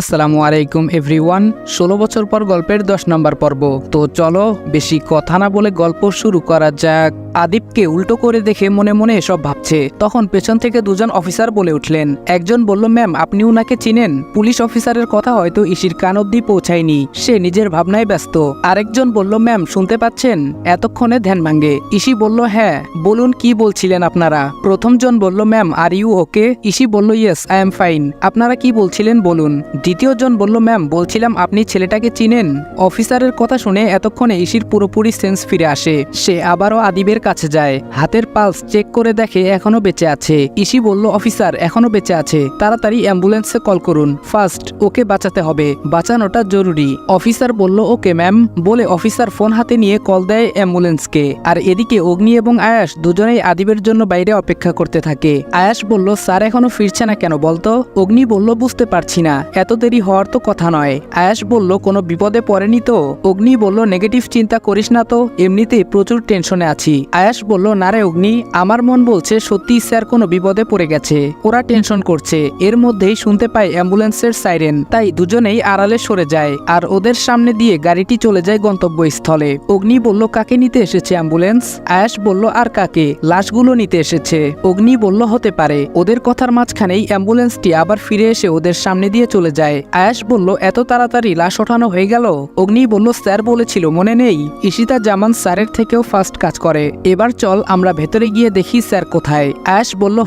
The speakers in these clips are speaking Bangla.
আসসালামু আলাইকুম এভরিওয়ান। ১৬ বছর পর গল্পের ১০ নম্বর পর্ব। তো চলো বেশি কথা না বলে গল্প শুরু করা যাক। আদিবকে উল্টো করে দেখে মনে মনে এসব ভাবছে। তখন পেছন থেকে দুজন অফিসার বলে উঠলেন। একজন বলল, ম্যাম আপনি উনাকে চিনেন? পুলিশ অফিসারের কথা হয়তো ইসির কান অব্দি পৌঁছায়নি, সে নিজের ভাবনায় ব্যস্ত। আরেকজন বলল, ম্যাম শুনতে পাচ্ছেন? এতক্ষণে ধ্যান ভাঙে। ইসি বলল, হ্যাঁ বলুন কি বলছিলেন আপনারা। প্রথমজন বলল, ম্যাম আর ইউ ওকে? ইসি বলল, ইয়েস আই এম ফাইন। আপনারা কি বলছিলেন বলুন। দ্বিতীয়জন বলল, ম্যাম বলছিলাম আপনি ছেলেটাকে চিনেন? অফিসারের কথা শুনে এতক্ষণে ইসির পুরোপুরি সেন্স ফিরে আসে। সে আবারও আদিবের কাছে যায়, হাতের পালস চেক করে দেখে এখনো বেঁচে আছে। ইসি বলল, অফিসার এখনো বেঁচে আছে, তাড়াতাড়ি অ্যাম্বুলেন্সে কল করুন, ফার্স্ট ওকে বাঁচাতে হবে, বাঁচানোটা জরুরি। অফিসার বলল, ওকে ম্যাম বলে অফিসার ফোন হাতে নিয়ে কল দেয় অ্যাম্বুলেন্সকে। আর এদিকে অগ্নি এবং আয়াস দুজনেই আদিবের জন্য বাইরে অপেক্ষা করতে থাকে। আয়াস বলল, স্যার এখনো ফিরছে না কেন বলতো? অগ্নি বলল, বুঝতে পারছি না, এত দেরি হওয়ার তো কথা নয়। আয়াস বলল, কোনো বিপদে পড়েনি তো? অগ্নি বলল, নেগেটিভ চিন্তা করিস না তো, এমনিতেই প্রচুর টেনশনে আছি। আয়াস বলল, না রে অগ্নি, আমার মন বলছে সত্যি স্যার কোনো বিপদে পড়ে গেছে, ওরা টেনশন করছে। এর মধ্যেই শুনতে পায় অ্যাম্বুলেন্সের সাইরেন, তাই দুজনেই আড়ালে সরে যায় আর ওদের সামনে দিয়ে গাড়িটি চলে যায় গন্তব্যস্থলে। অগ্নি বলল, কাকে নিতে এসেছে অ্যাম্বুলেন্স? আয়াস বলল, আর কাকে, লাশগুলো নিতে এসেছে। অগ্নি বলল, হতে পারে। ওদের কথার মাঝখানেই অ্যাম্বুলেন্সটি আবার ফিরে এসে ওদের সামনে দিয়ে চলে যায়। আয়াস বলল, এত তাড়াতাড়ি লাশ ওঠানো হয়ে গেল? অগ্নি বলল, স্যার বলেছিল মনে নেই? ঈশিতা জামান স্যারের থেকেও ফাস্ট কাজ করে, এবার চল আমরা ভেতরে গিয়ে দেখি স্যার কোথায়। আয়াস বলল,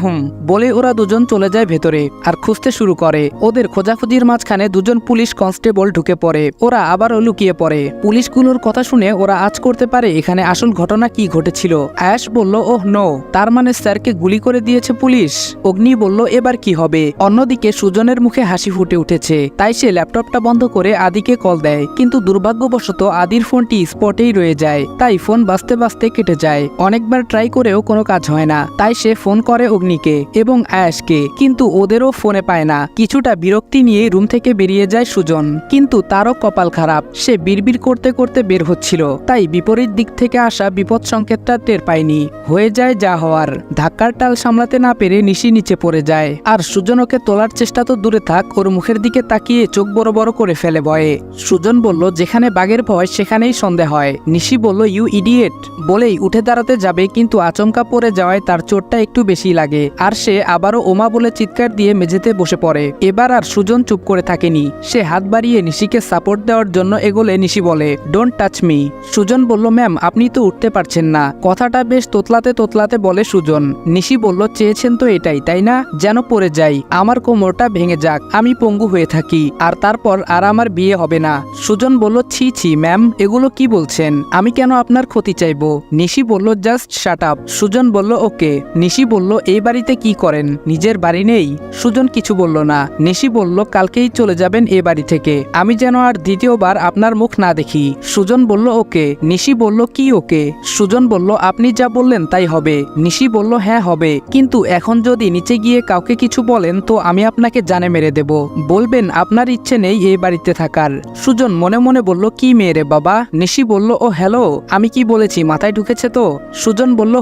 বলে ওরা দুজন চলে যায় ভেতরে আর খুঁজতে শুরু করে। ওদের খোঁজাখুঁজির মাঝখানে দুজন পুলিশ কনস্টেবল ঢুকে পড়ে, ওরা আবারও লুকিয়ে পড়ে। পুলিশগুলোর কথা শুনে ওরা আজ করতে পারে এখানে আসল ঘটনা কি ঘটেছিল। আয়াস বলল, ওহ নো, তার মানে স্যারকে গুলি করে দিয়েছে পুলিশ। অগ্নি বলল, এবার কি হবে? অন্যদিকে সুজনের মুখে হাসি ফুটে উঠেছে, তাই সে ল্যাপটপটা বন্ধ করে আদিকে কল দেয়। কিন্তু দুর্ভাগ্যবশত আদির ফোনটি স্পটেই রয়ে যায়, তাই ফোন বাজতে বাজতে কেটে যায়। অনেকবার ট্রাই করেও কোনো কাজ হয় না, তাই সে ফোন করে অগ্নিকে এবং আয়াসকে, কিন্তু ওদেরও ফোনে পায় না। কিছুটা বিরক্তি নিয়ে রুম থেকে বেরিয়ে যায় সুজন, কিন্তু তারও কপাল খারাপ, সে বিড়বিড় করতে করতে বের হচ্ছিল, তাই বিপরীত দিক থেকে আসা বিপদ সংকেতটা টের পায়নি। হয়ে যায় যা হওয়ার। ধাক্কার টাল সামলাতে না পেরে নিশি নিচে পড়ে যায়, আর সুজন ওকে তোলার চেষ্টা তো দূরে থাক, ওর মুখের দিকে তাকিয়ে চোখ বড় বড় করে ফেলে ভয়ে। সুজন বলল, যেখানে বাঘের ভয় সেখানেই সন্দেহ হয়। নিশি বলল, ইউ ইডিয়েট বলেই উঠে দাঁড়াতে যাবে, কিন্তু আচমকা পড়ে যাওয়ায় তার চোটটা একটু বেশি লাগে, আর সে আবারও ওমা বলে চিৎকার দিয়ে মেঝেতে বসে পড়ে। এবার আর সুজন চুপ করে থাকেনি, সে হাত বাড়িয়ে নিশিকে সাপোর্ট দেওয়ার জন্য এগোলে নিশি বলে, ডোন্ট টাচ মি। সুজন বলল, ম্যাম আপনি তো উঠতে পারছেন না। কথাটা বেশ তোতলাতে তোতলাতে বলে সুজন। নিশি বলল, চেয়েছেন তো এটাই তাই না, যেন পড়ে যাই, আমার কোমরটা ভেঙে যাক, আমি পঙ্গু হয়ে থাকি, আর তারপর আর আমার বিয়ে হবে না। সুজন বলল, ছি ছি ম্যাম, এগুলো কি বলছেন? আমি কেন আপনার ক্ষতি চাইবো? নিশি বলল, জাস্ট শাট আপ। সুজন বলল, ওকে। নিশি বলল, এই বাড়িতে কি করেন, নিজের বাড়ি নেই? সুজন কিছু বলল না। নিশি বলল, কালকেই চলে যাবেন এ বাড়ি থেকে, আমি যেন আর দ্বিতীয়বার আপনার মুখ না দেখি। সুজন বলল, ওকে। নিশি বলল, কি ওকে? সুজন বলল, আপনি যা বললেন তাই হবে। নিশি বলল, হ্যাঁ হবে, কিন্তু এখন যদি নিচে গিয়ে কাউকে কিছু বলেন তো আমি আপনাকে জানে মেরে দেব, বলবেন আপনার ইচ্ছে নেই এই বাড়িতে থাকার। সুজন মনে মনে বলল, কি মেয়ে রে বাবা? নিশি বলল, ও হ্যালো, আমি কি বলেছি মাথায় ঢুকেছে তো? সুজন বলল,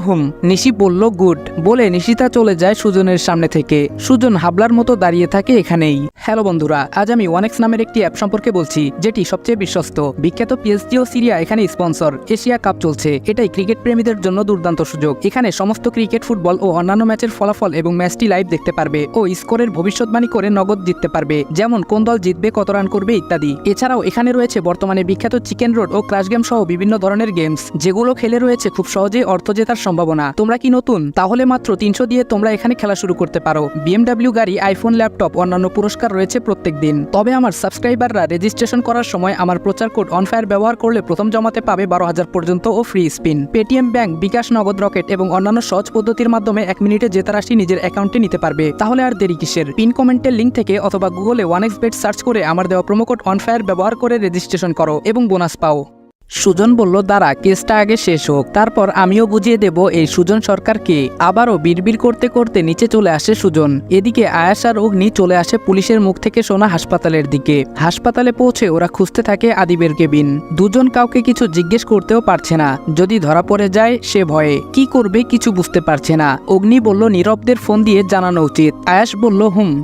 নিশি বলল, গুড বলে নিশিতা চলে যায় সুজনের সামনে থেকে। সুজন হাবলার মতো দাঁড়িয়ে থাকে এখানেই। হ্যালো বন্ধুরা, আজ আমি ওয়ানেক্স নামের একটি অ্যাপ সম্পর্কে বলছি, যেটি সবচেয়ে বিশ্বস্ত। বিখ্যাত পিএসজি ও সিরিয়া এখানে স্পন্সর। এশিয়া কাপ চলছে, এটাই ক্রিকেট প্রেমীদের জন্য দুর্দান্ত সুযোগ। এখানে সমস্ত ক্রিকেট, ফুটবল ও অন্যান্য ম্যাচের ফলাফল এবং ম্যাচটি লাইভ দেখতে পারবে ও স্কোরের ভবিষ্যৎবাণী করে নগদ জিততে পারবে, যেমন কোন দল জিতবে, কত রান করবে ইত্যাদি। এছাড়াও এখানে রয়েছে বর্তমানে বিখ্যাত চিকেন রোড ও ক্রাশ গেম সহ বিভিন্ন ধরনের গেমস, যেগুলো খেলে রয়েছে খুব সহজেই অর্থ জেতার সম্ভাবনা। তোমরা কি নতুন? তাহলে মাত্র 300 দিয়ে তোমরা এখানে খেলা শুরু করতে পারো। BMW গাড়ি, আইফোন, ল্যাপটপ, অন্যান্য পুরস্কার রয়েছে প্রত্যেক দিন। তবে আমার সাবস্ক্রাইবাররা রেজিস্ট্রেশন করার সময় আমার প্রচার কোড অনফায়ার ব্যবহার করলে প্রথম জমাতে পাবে 12,000 পর্যন্ত ও ফ্রি স্পিন। পেটিএম ব্যাংক, বিকাশ, নগদ, রকেট এবং অন্যান্য সহজ পদ্ধতির মাধ্যমে 1 মিনিটে জেতা রাশি নিজের অ্যাকাউন্টে নিতে পারবে। তাহলে আর দেরি কিসের? পিন কমেন্টের লিঙ্ক থেকে অথবা গুগলে ওয়ানেক্স বেট সার্চ করে আমার দেওয়া প্রোমো কোড অনফায়ার ব্যবহার করে রেজিস্ট্রেশন করো এবং বোনাস পাও। সুজন বলল, দাঁড়া, কেসটা আগে শেষ হোক, তারপর আমিও বুঝিয়ে দেব এই সুজন সরকারকে। আবারও বিড়বিড় করতে করতে নিচে চলে আসে সুজন। এদিকে আয়াস আর অগ্নি চলে আসে পুলিশের মুখ থেকে শোনা হাসপাতালের দিকে। হাসপাতালে পৌঁছে ওরা খুঁজতে থাকে আদিবের কেবিন। দুজন কাউকে কিছু জিজ্ঞেস করতেও পারছে না, যদি ধরা পড়ে যায় সে ভয়ে কি করবে কিছু বুঝতে পারছে না। অগ্নি বলল, নীরবদের ফোন দিয়ে জানানো উচিত। আয়াস বলল,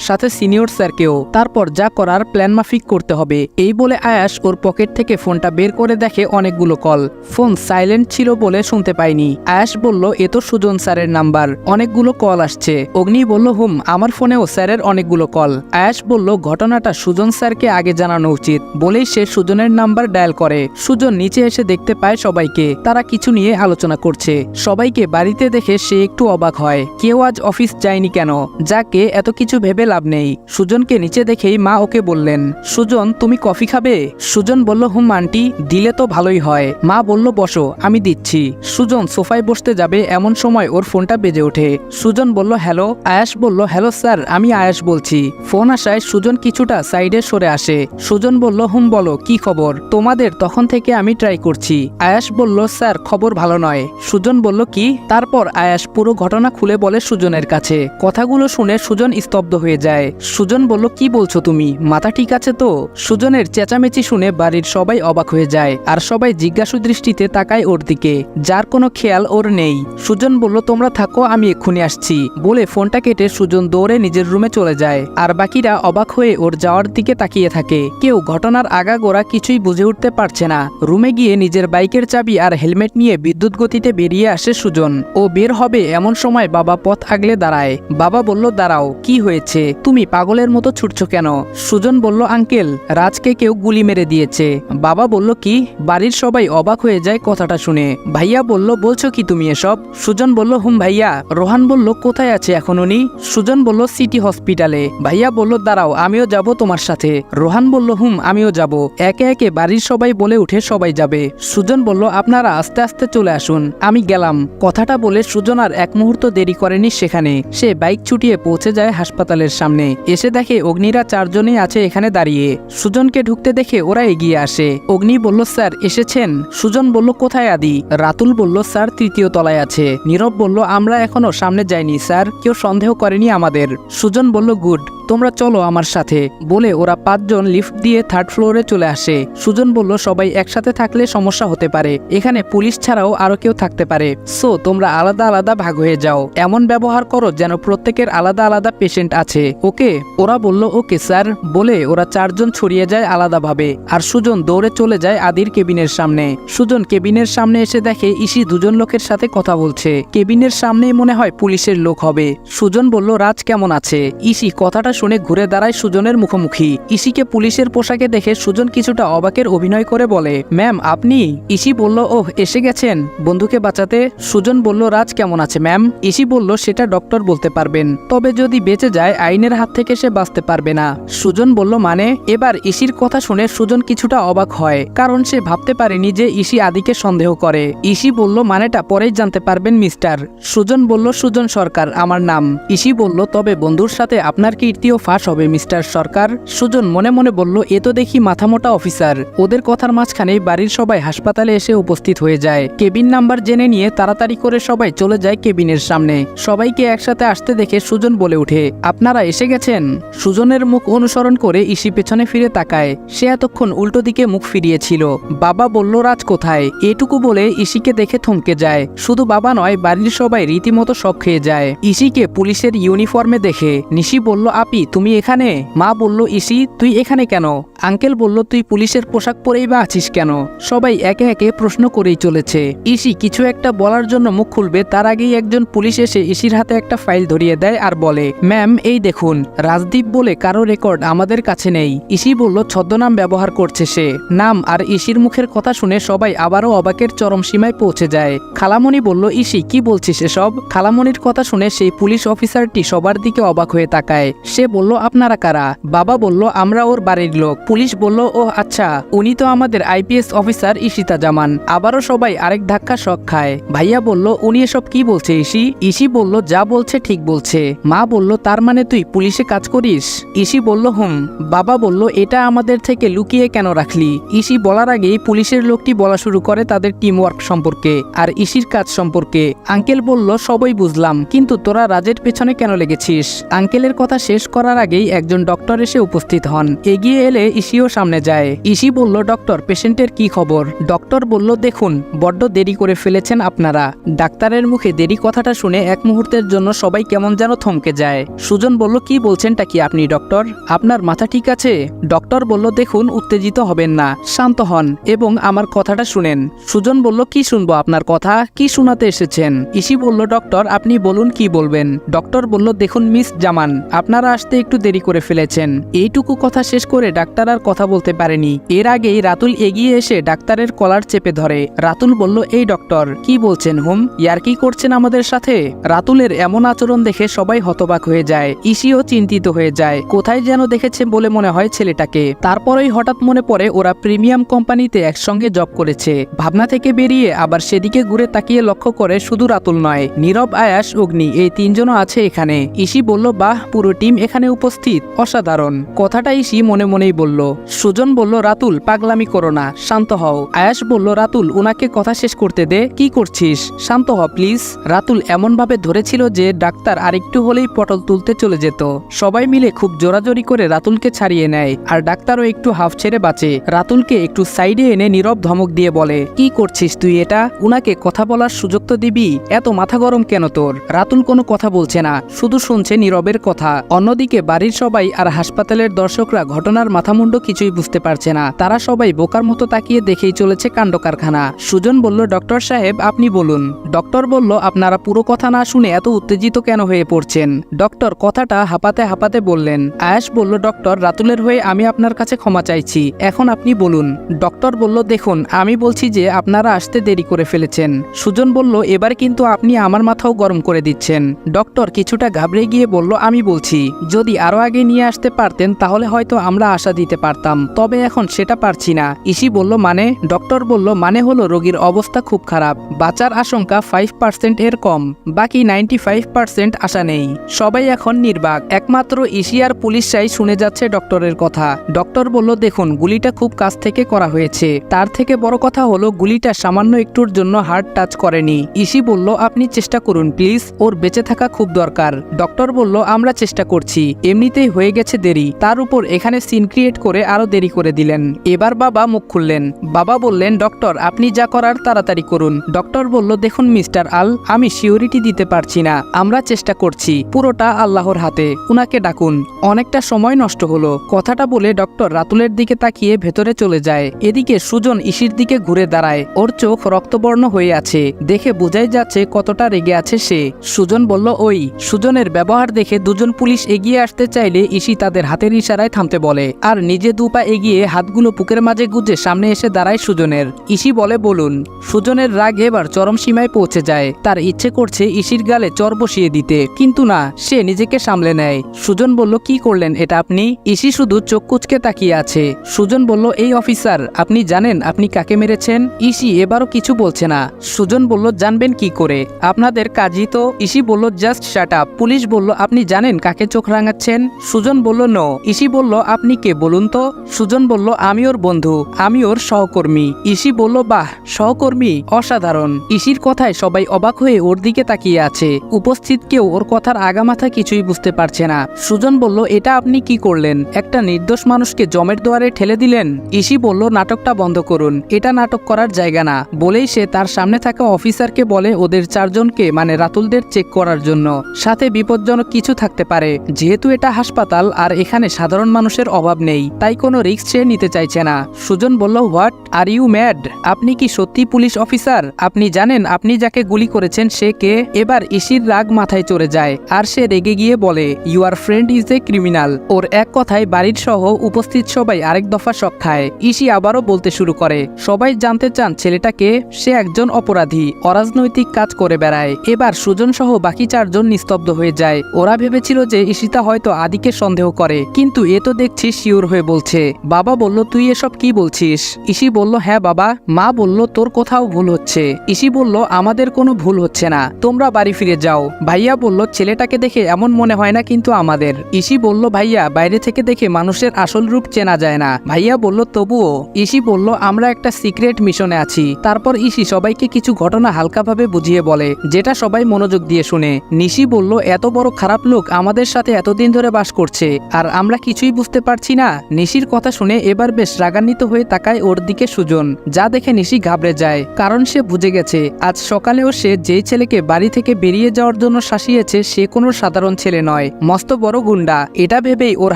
সাথে সিনিয়র স্যারকেও, তারপর যা করার প্ল্যান মাফিক করতে হবে। এই বলে আয়াস ওর পকেট থেকে ফোনটা বের করে দেখে অনেকগুলো কল। ফোন সাইলেন্ট ছিল বলে শুনতে পাইনি। আয়াস বলল, এ তো সুজন স্যারের নাম্বার, অনেকগুলো কল আসছে। অগ্নি বলল, আমার ফোনেও স্যারের অনেকগুলো কল। আয়াস বলল, ঘটনাটা সুজন স্যারকে আগে জানানো উচিত। বলেই সে সুজনের নাম্বার ডায়াল করে। সুজন নিচে এসে দেখতে পায় সবাইকে, তারা কিছু নিয়ে আলোচনা করছে। সবাইকে বাড়িতে দেখে সে একটু অবাক হয়, কেউ আজ অফিস যায়নি কেন? যাকে এত কিছু ভেবে লাভ নেই। সুজনকে নিচে দেখেই মা ওকে বললেন, সুজন তুমি কফি খাবে? সুজন বলল, আন্টি, দিলে তো ভালোই হয়। মা বলল, বসো, আমি দিচ্ছি। সুজন সোফায় বসতে যাবে এমন সময় ওর ফোনটা বেজে ওঠে। সুজন বলল, হ্যালো। আয়াস বলল, হ্যালো স্যার, আমি আয়াস বলছি। ফোন আসায় সুজন কিছুটা সাইডে সরে আসে। সুজন বলল, বলো, কি খবর? তোমাদের তখন থেকে আমি ট্রাই করছি। আয়াস বলল, স্যার খবর ভালো নয়। সুজন বলল, কি? তারপর আয়াস পুরো ঘটনা খুলে বলে সুজনের কাছে। কথাগুলো শুনে সুজন স্তব্ধ হয়ে যায়। সুজন বলল, কি বলছো তুমি? মাথা ঠিক আছে তো? সুজনের চেঁচামেচি শুনে বাড়ির সবাই অবাক হয়ে যায়, আর সবাই জিজ্ঞাসু দৃষ্টিতে তাকায় ওর দিকে, যার কোনো খেয়াল ওর নেই। সুজন বলল, তোমরা থাকো, আমি এক্ষুনি আসছি। বলে ফোনটা কেটে সুজন দৌড়ে নিজের রুমে চলে যায়। আর বাকিরা অবাক হয়ে ওর যাওয়ার দিকে তাকিয়ে থাকে। কেউ ঘটনার আগাগোড়া কিছুই বুঝে উঠতে পারছে না। রুমে গিয়ে নিজের বাইকের চাবি আর হেলমেট নিয়ে বিদ্যুৎ গতিতে বেরিয়ে আসে সুজন। ও বের হবে এমন সময় বাবা পথ আগলে দাঁড়ায়। বাবা বলল, দাঁড়াও, কি হয়েছে? তুমি পাগলের মতো ছুটছো কেন? সুজন বলল, আঙ্কেল, রাজকে কেউ গুলি মেরে দিয়েছে। বাবা বলল, কি? বাড়ির সবাই অবাক হয়ে যায় কথাটা শুনে। ভাইয়া বলল, বলছো কি তুমি এসব? সুজন বলল, ভাইয়া। রোহান বলল, কোথায় আছে এখন উনি? সুজন বলল, সিটি হসপিটালে। ভাইয়া বলল, দাঁড়াও, আমিও যাব তোমার সাথে। রোহান বলল, আমিও যাব। একে একে বাড়ির সবাই বলে উঠে সবাই যাবে। সুজন বলল, আপনারা আস্তে আস্তে চলে আসুন, আমি গেলাম। কথাটা বলে সুজন আর এক মুহূর্ত দেরি করেনি সেখানে। সে বাইক ছুটিয়ে পৌঁছে যায় হাসপাতালের সামনে। এসে দেখে অগ্নিরা চারজনই আছে এখানে দাঁড়িয়ে। সুজনকে ঢুকতে দেখে ওরা এগিয়ে আসে। অগ্নি বলল, স্যার এসেছেন? সুজন বলল, কোথায় আদি? রাতুল বলল, স্যার তৃতীয় তলায় আছে। নীরব বলল, আমরা এখনো সামনে যাইনি স্যার, কেউ সন্দেহ করেনি আমাদের। সুজন বলল, গুড, তোমরা চলো আমার সাথে। বলে ওরা পাঁচজন লিফট দিয়ে থার্ড ফ্লোরে চলে আসে। সুজন বলল, সবাই একসাথে থাকলে সমস্যা হতে পারে, এখানে পুলিশ ছাড়াও আরো কেউ থাকতে পারে, সো তোমরা আলাদা আলাদা ভাগ হয়ে যাও। এমন ব্যবহার করো যেন প্রত্যেকের আলাদা আলাদা পেশেন্ট আছে, ওকে? ওরা বলল, ওকে স্যার। বলে ওরা চারজন ছড়িয়ে যায় আলাদাভাবে। আর সুজন দৌড়ে চলে যায় আদির কেবিনের সামনে। সুজন কেবিনের সামনে এসে দেখে ইসি দুজন লোকের সাথে কথা বলছে। কেবিনের সামনেই মনে হয় পুলিশের লোক হবে। সুজন বলল, রাজ কেমন আছে? ইসি কথাটা শুনে ঘুরে দাঁড়ায় সুজনের মুখোমুখি। ইসিকে পুলিশের পোশাকে দেখে সুজন কিছুটা অবাকের অভিনয় করে বলে, ম্যাম আপনি? ইসি বলল, ওহ এসে গেছেন বন্ধুকে বাঁচাতে। সুজন বলল, রাজ কেমন আছে ম্যাম? ইসি বলল, সেটা ডক্টর বলতে পারবেন, তবে যদি বেঁচে যায় আইনের হাত থেকে সে বাঁচতে পারবে না। সুজন বলল, মানে? এবার ইসির কথা শুনে সুজন কিছুটা অবাক হয়, কারণ সে ভাবতে পারেনি যে ইসি আদিকে সন্দেহ করে। ইসি বলল, মানেটা পরেই জানতে পারবেন মিস্টার। সুজন বলল, সুজন সরকার আমার নাম। ইসি বলল, তবে বন্ধুর সাথে আপনার কীর্তিও ফাঁস হবে মিস্টার সরকার। সুজন মনে মনে বলল, এ তো দেখি মাথামোটা অফিসার। ওদের কথার মাঝখানে বাড়ির সবাই হাসপাতালে এসে উপস্থিত হয়ে যায়। কেবিন নাম্বার জেনে নিয়ে তাড়াতাড়ি করে সবাই চলে যায় কেবিনের সামনে। সবাইকে একসাথে আসতে দেখে সুজন বলে উঠে, আপনারা এসে গেছেন। সুজনের মুখ অনুসরণ করে ইসি পেছনে ফিরে তাকায়। সে এতক্ষণ উল্টো দিকে মুখ ফিরিয়েছিল। বাবা বলল, রাজ কোথায়? এটুকু বলে ইসিকে দেখে থমকে যায়। শুধু বাবা নয়, বাড়ির সবাই রীতিমতো শক খেয়ে যায় ইসিকে পুলিশের ইউনিফর্মে দেখে। নিশি বলল, আপি তুমি এখানে? মা বলল, ইসি তুই এখানে কেন? আঙ্কেল বলল, তুই পুলিশের পোশাক পরেই বা আছিস কেন? সবাই একে একে প্রশ্ন করেই চলেছে। ইসি কিছু একটা বলার জন্য মুখ খুলবে তার আগেই একজন পুলিশ এসে ইসির হাতে একটা ফাইল ধরিয়ে দেয় আর বলে, ম্যাম এই দেখুন, রাজদীপ বলে কারো রেকর্ড আমাদের কাছে নেই। ইসি বলল, ছদ্মনাম ব্যবহার করছে সে। নাম আর ইসির মুখের কথা শুনে সবাই আবারও অবাকের চরম সীমায় পৌঁছে যায়। খালামণি বলল, ইসি কি বলছিস এসব? খালামণির কথা শুনে সেই পুলিশ অফিসারটি সবার দিকে অবাক হয়ে তাকায়। সে সে বলল আপনারা কারা? বাবা বলল আমরা ওর বাড়ির লোক। পুলিশ বলল ও আচ্ছা, উনি তো আমাদের আইপিএস অফিসার ঈশিতা জামান। আবারও সবাই আরেক ধাক্কা শক খায়। ভাইয়া বলল উনি এসব কি বলছে ঈশি? ঈশি বলল যা বলছে ঠিক বলছে। মা বলল তার মানে তুই পুলিশে কাজ করিস? ঈশি বলল হুম। বাবা বলল এটা আমাদের থেকে লুকিয়ে কেন রাখলি? ঈশি বলার আগেই পুলিশের লোকটি বলা শুরু করে তাদের টিম ওয়ার্ক সম্পর্কে আর ঈশির কাজ সম্পর্কে। আঙ্কেল বলল সবই বুঝলাম, কিন্তু তোরা রাজের পেছনে কেন লেগেছিস? আঙ্কেলের কথা শেষ করার আগেই একজন ডক্টর এসে উপস্থিত হন। এগিয়ে এলে ঈশিও সামনে যায়। ঈশি বলল ডক্টর, পেশেন্টের কি খবর? ডক্টর বলল দেখুন, বড্ড দেরি করে ফেলেছেন আপনারা। ডাক্তারের মুখে দেরি কথাটা শুনে এক মুহূর্তের জন্য সবাই কেমন যেন থমকে যায়। সুজন বলল কি বলছেনটা কি আপনি ডক্টর? আপনার মাথা ঠিক আছে? ডক্টর বলল দেখুন, উত্তেজিত হবেন না, শান্ত হন এবং আমার কথাটা শুনেন। সুজন বলল কি শুনবো আপনার কথা? কি শোনাতে এসেছেন? ঈশি বলল ডক্টর আপনি বলুন কি বলবেন। ডক্টর বলল দেখুন মিস জামান, আপনারা আসতে একটু দেরি করে ফেলেছেন। এইটুকু কথা শেষ করে ডাক্তার আর কথা বলতে পারেনি। এর আগেই রাতুল এগিয়ে এসে ডাক্তারের কলার চেপে ধরে। রাতুল বলল এই ডক্টর কি বলছেন হুম? ইয়ার্কি করছেন আমাদের সাথে? রাতুলের এমন আচরণ দেখে সবাই হতবাক হয়ে যায়। ঈশিও চিন্তিত হয়ে যায়, কোথায় যেন দেখেছে বলে মনে হয় ছেলেটাকে। তারপরেই হঠাৎ মনে পড়ে ওরা প্রিমিয়াম কোম্পানিতে একসঙ্গে জব করেছে। ভাবনা থেকে বেরিয়ে আবার সেদিকে ঘুরে তাকিয়ে লক্ষ্য করে শুধু রাতুল নয়, নীরব, আয়াস, অগ্নি এই তিনজনও আছে এখানে। ঈশি বলল বাহ, পুরো টিম এখানে উপস্থিত, অসাধারণ। কথাটা ঈশি মনে মনেই বলল। সুজন বলল রাতুল পাগলামি করো না, শান্ত হও। আয়াস বলল রাতুল উনাকে কথা শেষ করতে দে, কি করছিস? শান্ত হ প্লিজ। রাতুল এমন ভাবে ধরেছিল যে ডাক্তার আরেকটু হলেই পটল তুলতে চলে যেত। সবাই মিলে খুব জোরাজোরি করে রাতুলকে ছাড়িয়ে নেয় আর ডাক্তারও একটু হাফ ছেড়ে বাঁচে। রাতুলকে একটু সাইডে এনে নীরব ধমক দিয়ে বলে কি করছিস তুই এটা? উনাকে কথা বলার সুযোগ তো দিবি, এত মাথা গরম কেন তোর? রাতুল কোনো কথা বলছে না, শুধু শুনছে নীরবের কথা। অন্যদিকে বাড়ির সবাই আর হাসপাতালের দর্শকরা ঘটনার মাথামুন্ড কিছুই বুঝতে পারছে না। তারা সবাই বোকার মতো তাকিয়ে দেখেই চলেছে কাণ্ড কারখানা। সুজন বলল ডক্টর সাহেব আপনি বলুন। ডক্টর বলল আপনারা পুরো কথা না শুনে এত উত্তেজিত কেন হয়ে পড়ছেন? ডক্টর কথাটা হাঁপাতে হাঁপাতে বললেন। আয়াস বলল ডক্টর রাতুলের হয়ে আমি আপনার কাছে ক্ষমা চাইছি, এখন আপনি বলুন। ডক্টর বলল দেখুন, আমি বলছি যে আপনারা আসতে দেরি করে ফেলেছেন। সুজন বলল এবার কিন্তু আপনি আমার মাথাও গরম করে দিচ্ছেন। ডক্টর কিছুটা ঘাবড়ে গিয়ে বলল আমি বলছি যদি আরো আগে নিয়ে আসতে পারতেন তাহলে হয়তো আমরা আশা দিতে পারতাম, তবে এখন সেটা পারছি না। ঈশি বলল মানে? ডক্টর বলল মানে হলো রোগীর অবস্থা খুব খারাপ, বাঁচার আশঙ্কা 5% এর কম, বাকি 95% আশা নেই। সবাই এখন নির্বাক, একমাত্র ঈশি আর পুলিশরাই শুনে যাচ্ছে ডক্টরের কথা। ডক্টর বলল দেখুন গুলিটা খুব কাছ থেকে করা হয়েছে, তার থেকে বড় কথা হলো গুলিটা সামান্য একটুর জন্য হার্ট টাচ করেনি। ঈশি বলল আপনি চেষ্টা করুন প্লিজ, ওর বেঁচে থাকা খুব দরকার। ডক্টর বলল আমরা চেষ্টা করছি, এমনিতেই হয়ে গেছে দেরি, তার উপর এখানে সিন ক্রিয়েট করে আরো দেরি করে দিলেন। এবার বাবা মুখ খুললেন। বাবা বললেন ডক্টর আপনি যা করার তাড়াতাড়ি করুন। ডক্টর বলল দেখুন মিস্টার আল, আমি সিওরিটি দিতে পারছি না, আমরা চেষ্টা করছি, পুরোটা আল্লাহর হাতে, উনাকে ডাকুন। অনেকটা সময় নষ্ট হলো। কথাটা বলে ডক্টর রাতুলের দিকে তাকিয়ে ভেতরে চলে যায়। এদিকে সুজন ঈশির দিকে ঘুরে দাঁড়ায়, ওর চোখ রক্তবর্ণ হয়ে আছে, দেখে বোঝাই যাচ্ছে কতটা রেগে আছে সে। সুজন বলল ওই। সুজনের ব্যবহার দেখে দুজন পুলিশ এগিয়ে আসতে চাইলে ঈশি তাদের হাতের ইশারায় থামতে বলে আর নিজে দুপা এগিয়ে হাতগুলো বুকের মাঝে গুজে সামনে এসে দাঁড়ায় সুজনের। ঈশি বলে বলুন। সুজনের রাগ এবার চরম সীমায় পৌঁছে যায়, তার ইচ্ছে করছে ঈশির গালে চর বসিয়ে দিতে, কিন্তু না, সে নিজেকে সামলে নেয়। সুজন বলল কি করলেন এটা আপনি? ঈশি শুধু চোখ কুচকে তাকিয়ে আছে। সুজন বলল এই অফিসার আপনি জানেন আপনি কাকে মেরেছেন? ঈশি এবারও কিছু বলছে না। সুজন বলল জানবেন কি করে, আপনাদের কাজই তো। ঈশি বলল জাস্ট শাট আপ। পুলিশ বলল আপনি জানেন কাকে চোখ রাঙাচ্ছেন? সুজন বলল নো। ঈশি বলল আপনি কে বলুন তো? সুজন বলল আমি ওর বন্ধু, আমি ওর সহকর্মী। ঈশি বলল বাহ, সহকর্মী, অসাধারণ। ঈশির কথায় সবাই অবাক হয়ে ওর দিকে তাকিয়ে আছে। উপস্থিত কেউ ওর কথার আগামাথা কিছুই বুঝতে পারছে না। সুজন বলল এটা আপনি কি করলেন? একটা নির্দোষ মানুষকে জমের দুয়ারে ঠেলে দিলেন। ঈশি বলল নাটকটা বন্ধ করুন, এটা নাটক করার জায়গা না। বলেই সে তার সামনে থাকা অফিসারকে বলে ওদের চারজনকে মানে রাতুলদের চেক করার জন্য, সাথে বিপজ্জনক কিছু থাকতে পারে। যেহেতু এটা হাসপাতাল আর এখানে সাধারণ মানুষের অভাব নেই, তাই কোনো রিস্ক সে নিতে চাইছে না। সুজন বলল হোয়াট আর ইউ ম্যাড? আপনি কি সত্যি পুলিশ অফিসার? আপনি জানেন আপনি যাকে গুলি করেছেন সে কে? এবার ঈশির রাগ মাথায় চড়ে যায় আর সে রেগে গিয়ে বলে your friend is a criminal. ওর এক কথায় বাড়ির সহ উপস্থিত সবাই আরেক দফা শক খায়। ঈশি আবারও বলতে শুরু করে সবাই জানতে চান ছেলেটাকে, সে একজন অপরাধী, অরাজনৈতিক কাজ করে বেড়ায়। এবার সুজন সহ বাকি চারজন নিস্তব্ধ হয়ে যায়। ওরা ভেবেছিল যে ঈশি ঈশিতা হয়তো আদিকে সন্দেহ করে, কিন্তু এ তো দেখছি শিওর হয়ে বলছে। বাবা বলল, তুই এসব কি বলছিস? ঈশি বলল, হ্যাঁ বাবা। মা বলল, তোর কোথাও ভুল হচ্ছে। ঈশি বলল, আমাদের কোনো ভুল হচ্ছে না, তোমরা বাড়ি ফিরে যাও। ভাইয়া বলল, ছেলেটাকে দেখে এমন মনে হয় না কিন্তু আমাদের। ঈশি বলল, ভাইয়া বাইরে থেকে দেখে মানুষের আসল রূপ চেনা যায় না। ভাইয়া বলল, তবুও। ঈশি বলল, আমরা একটা সিক্রেট মিশনে আছি। তারপর ঈশি সবাইকে কিছু ঘটনা হালকাভাবে বুঝিয়ে বলে, যেটা সবাই মনোযোগ দিয়ে শুনে। নিশি বলল, এত বড় খারাপ লোক আমাদের সাথে এতদিন ধরে বাস করছে আর আমরা কিছুই বুঝতে পারছি না। নিশির কথা শুনে এবার বেশ রাগান্বিত হয়ে তাকায় ওর দিকে সুজন, যা দেখে নিশি ঘাবড়ে যায়, কারণ সে বুঝে গেছে আজ সকালেও সে যেই ছেলেকে বাড়ি থেকে বেরিয়ে যাওয়ার জন্য শাসিয়েছে সে কোনো সাধারণ ছেলে নয়, মস্ত বড় গুন্ডা। এটা ভেবেই ওর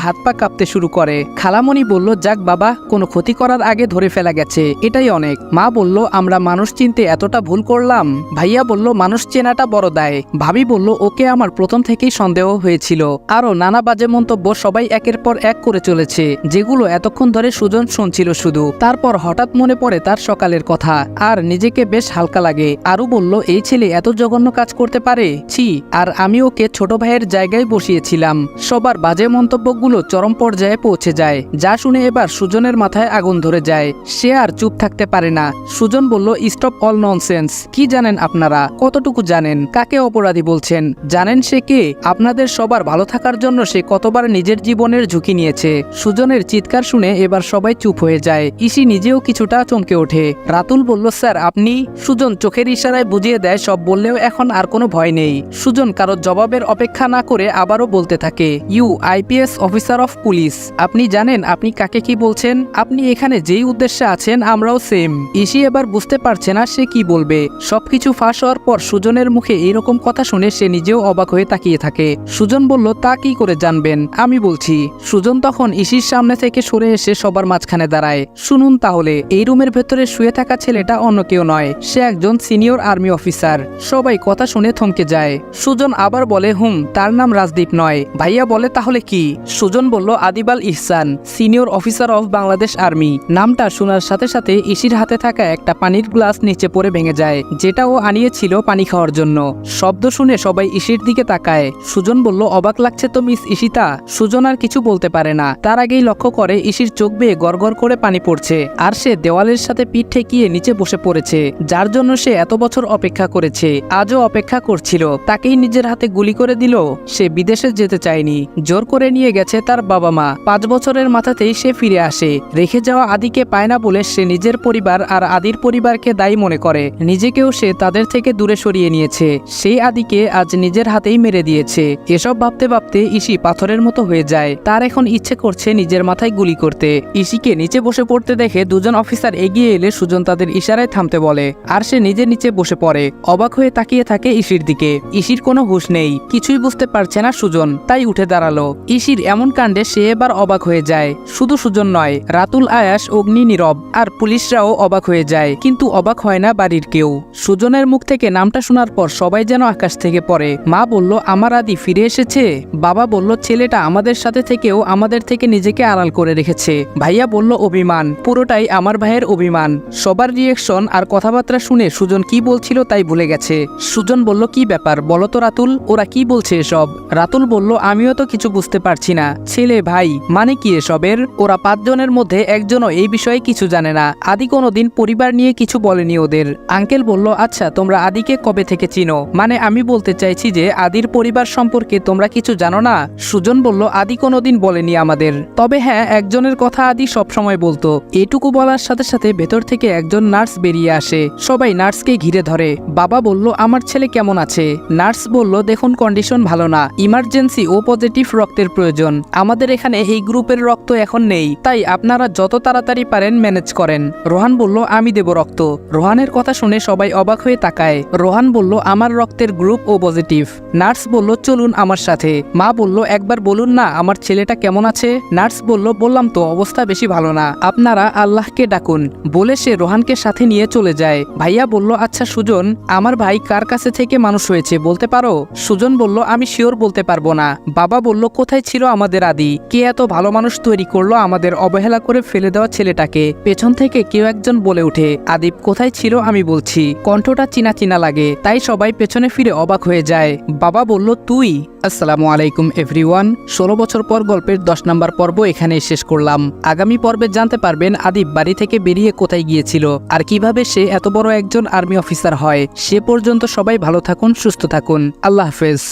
হাত পা কাঁপতে শুরু করে। খালামণি বলল, যাক বাবা, কোনো ক্ষতি করার আগে ধরে ফেলা গেছে, এটাই অনেক। মা বলল, আমরা মানুষ চিনতে এতটা ভুল করলাম। ভাইয়া বলল, মানুষ চেনাটা বড় দায়। ভাবি বলল, ওকে আমার প্রথম থেকেই সন্দেহ হয়েছিল। আরও নানা বাজে মন্তব্য সবাই একের পর এক করে চলেছে, যেগুলো এতক্ষণ ধরে সুজন শুনছিল শুধু। তারপর হঠাৎ মনে পড়ে তার সকালের কথা, আর নিজেকে বেশ হালকা লাগে। আরও বলল, এই ছেলে এত জঘন্য কাজ করতে পারে, ছি। আর আমি ওকে ছোট ভাইয়ের জায়গায় বসিয়েছিলাম। সবার বাজে মন্তব্যগুলো চরম পর্যায়ে পৌঁছে যায়, যা শুনে এবার সুজনের মাথায় আগুন ধরে যায়। সে আর চুপ থাকতে পারে না। সুজন বলল, স্টপ অল ননসেন্স। কি জানেন আপনারা? কতটুকু জানেন? কাকে অপরাধী বলছেন? জানেন সে কে? আপনাদের সবার ভালো থাকার জন্য সে কতবার নিজের জীবনের ঝুঁকি নিয়েছে। সুজনের চিৎকার শুনে এবার সবাই চুপ হয়ে যায়। ঈশি নিজেও কিছুটা চমকে ওঠে। রাতুল বলল, স্যার আপনি? সুজন চোখের ইশারায় বুঝিয়ে দেয় সব বললেও এখন আর কোনো ভয় নেই। সুজন কারো জবাবের অপেক্ষা না করে আবারও বলতে থাকে, you IPS officer of police, আপনি জানেন আপনি কাকে কি বলছেন? আপনি এখানে যেই উদ্দেশ্যে আছেন আমরাও সেম। ঈশি এবার বুঝতে পারছে না সে কি বলবে। সবকিছু ফাঁস হওয়ার পর সুজনের মুখে এইরকম কথা শুনে সে নিজেও অবাক হয়ে তাকিয়ে থাকে। সুজন বলল, তা কি করে জানবেন? আমি বলছি। সুজন তখন ঈশির সামনে থেকে সরে এসে সবার মাঝখানে দাঁড়ায়। শুনুন তাহলে, এই রুমের ভেতরে শুয়ে থাকা ছেলেটা অন্য কেউ নয়, সে একজন সিনিয়র আর্মি অফিসার। সবাই কথা শুনে থমকে যায়। সুজন আবার বলে, তার নাম রাজদীপ নয়। ভাইয়া বলে, তাহলে কি? সুজন বলল, Adibal Ihsan, senior officer of Bangladesh army. নামটা শোনার সাথে সাথে ঈশির হাতে থাকা একটা পানির গ্লাস নিচে পড়ে ভেঙে যায়, যেটা ও আনিয়েছিল পানি খাওয়ার জন্য। শব্দ শুনে সবাই ঈশির দিকে তাকায়। সুজন বলল, অবাক লাগছে তো মিস ঈশিতা। সুজন আর কিছু বলতে পারে না, তার আগেই লক্ষ্য করে ঈশির চোখ বেয়ে গড়গড় করে পানি পড়ছে, আর সে দেওয়ালের সাথে পিঠ ঠেকিয়ে নিচে বসে পড়েছে, যার জন্য সে এত বছর অপেক্ষা করেছে। আজও অপেক্ষা করছিল, তাকেই নিজের হাতে গুলি করে দিল। সে বিদেশে যেতে চায়নি, জোর করে নিয়ে গেছে তার বাবা মা। 5 বছরের মাথাতেই সে ফিরে আসে। রেখে যাওয়া আদিকে পায় না বলে সে নিজের পরিবার আর আদির পরিবারকে দায়ী মনে করে। নিজেকেও সে তাদের থেকে দূরে সরিয়ে নিয়েছে। সেই আদিকে আজ নিজের হাতেই মেরে দিয়েছে। এসব ভাবতে ভাবতে ঈশি পাথরের মতো হয়ে যায়। তার এখন ইচ্ছে করছে নিজের মাথায় গুলি করতে। ঈশিকে নিচে বসে পড়তে দেখে দুজন অফিসার এগিয়ে এলে সুজন তাদের ইশারায় থামতে বলে, আর সে নিজে নিচে বসে পড়ে। অবাক হয়ে তাকিয়ে থাকে ঈশির দিকে। ঈশির কোনো হুঁশ নেই, কিছুই বুঝতে পারছে না সুজন, তাই উঠে দাঁড়ালো। ঈশির এমন কাণ্ডে সে এবার অবাক হয়ে যায়। শুধু সুজন নয়, রাতুল, আয়াস, অগ্নি, নীরব আর পুলিশরাও অবাক হয়ে যায়, কিন্তু অবাক হয় না বাড়ির কেউ। সুজনের মুখ থেকে নামটা শোনার পর সবাই যেন আকাশ থেকে পড়ে। মা বলল, আমার আদি ফিরে এসেছে। বাবা বলল, ছেলেটা আমাদের সাথে থেকেও আমাদের থেকে নিজেকে আড়াল করে রেখেছে। ভাইয়া বলল, অভিমান, পুরোটাই আমার ভাইয়ের অভিমান। সবার রিয়েকশন আর কথাবার্তা শুনে সুজন কি বলছিল তাই ভুলে গেছে। সুজন বলল, কি ব্যাপার বলো তো রাতুল, ওরা কি বলছে এসব? রাতুল বলল, আমিও তো কিছু বুঝতে পারছি না। ছেলে ভাই মানে কি এসবের? ওরা 5 জনের মধ্যে একজনও এই বিষয়ে কিছু জানে না। আদি কোনোদিন পরিবার নিয়ে কিছু বলেনি ওদের। আঙ্কেল বলল, আচ্ছা তোমরা আদিকে কবে থেকে চিনো? মানে আমি বলতে চাইছি যে আদির পরিবার সম্পর্কে তোমরা কিছু জানো না? সুজন বলল, আদি কোনোদিন বলেনি আমাদের, তবে হ্যাঁ একজনের কথা আদি সবসময় বলতো। এটুকু বলার সাথে সাথে ভেতর থেকে একজন নার্স বেরিয়ে আসে। সবাই নার্সকে ঘিরে ধরে। বাবা বলল, আমার ছেলে কেমন আছে? নার্স বলল, দেখুন কন্ডিশন ভালো না, ইমার্জেন্সি ও পজিটিভ রক্তের প্রয়োজন। আমাদের এখানে এই গ্রুপের রক্ত এখন নেই, তাই আপনারা যত তাড়াতাড়ি পারেন ম্যানেজ করেন। রোহান বলল, আমি দেব রক্ত। রোহানের কথা শুনে সবাই অবাক হয়ে তাকায়। রোহান বলল, আমার রক্তের গ্রুপ ও পজিটিভ। নার্স বলল, চলুন আমার সাথে। মা বলল, একবার বলুন না আমার ছেলেটা কেমন আছে? নার্স বলল, বললাম তো অবস্থা বেশি ভালো না, আপনারা আল্লাহকে ডাকুন। বলে সে রোহানকে সাথে নিয়ে চলে যায়। ভাইয়া বলল, আচ্ছা সুজন, আমার ভাই কার কাছে থেকে মানুষ হয়েছে বলতে পারো? সুজন বলল, আমি শিওর বলতে পারবো না। বাবা বলল, কোথায় ছিল আমাদের আদি? কে এত ভালো মানুষ তৈরি করলো আমাদের অবহেলা করে ফেলে দেওয়া ছেলেটাকে? পেছন থেকে কেউ একজন বলে উঠে, আদিপ কোথায় ছিল আমি বলছি। কণ্ঠটা চিনা চিনা লাগে, তাই সবাই পেছনে ফিরে অবাক হয়ে যায়। বাবা বলল, তুই? আসসালামু আলাইকুম এভরিওয়ান। 16 বছর পর গল্পের 10 নম্বর পর্ব এখানেই শেষ করলাম। আগামী পর্বে জানতে পারবেন আদিব বাড়ি থেকে বেরিয়ে কোথায় গিয়েছিল আর কিভাবে সে এত বড় একজন আর্মি অফিসার হয়। সে পর্যন্ত সবাই ভালো থাকুন, সুস্থ থাকুন। আল্লাহ হাফেজ।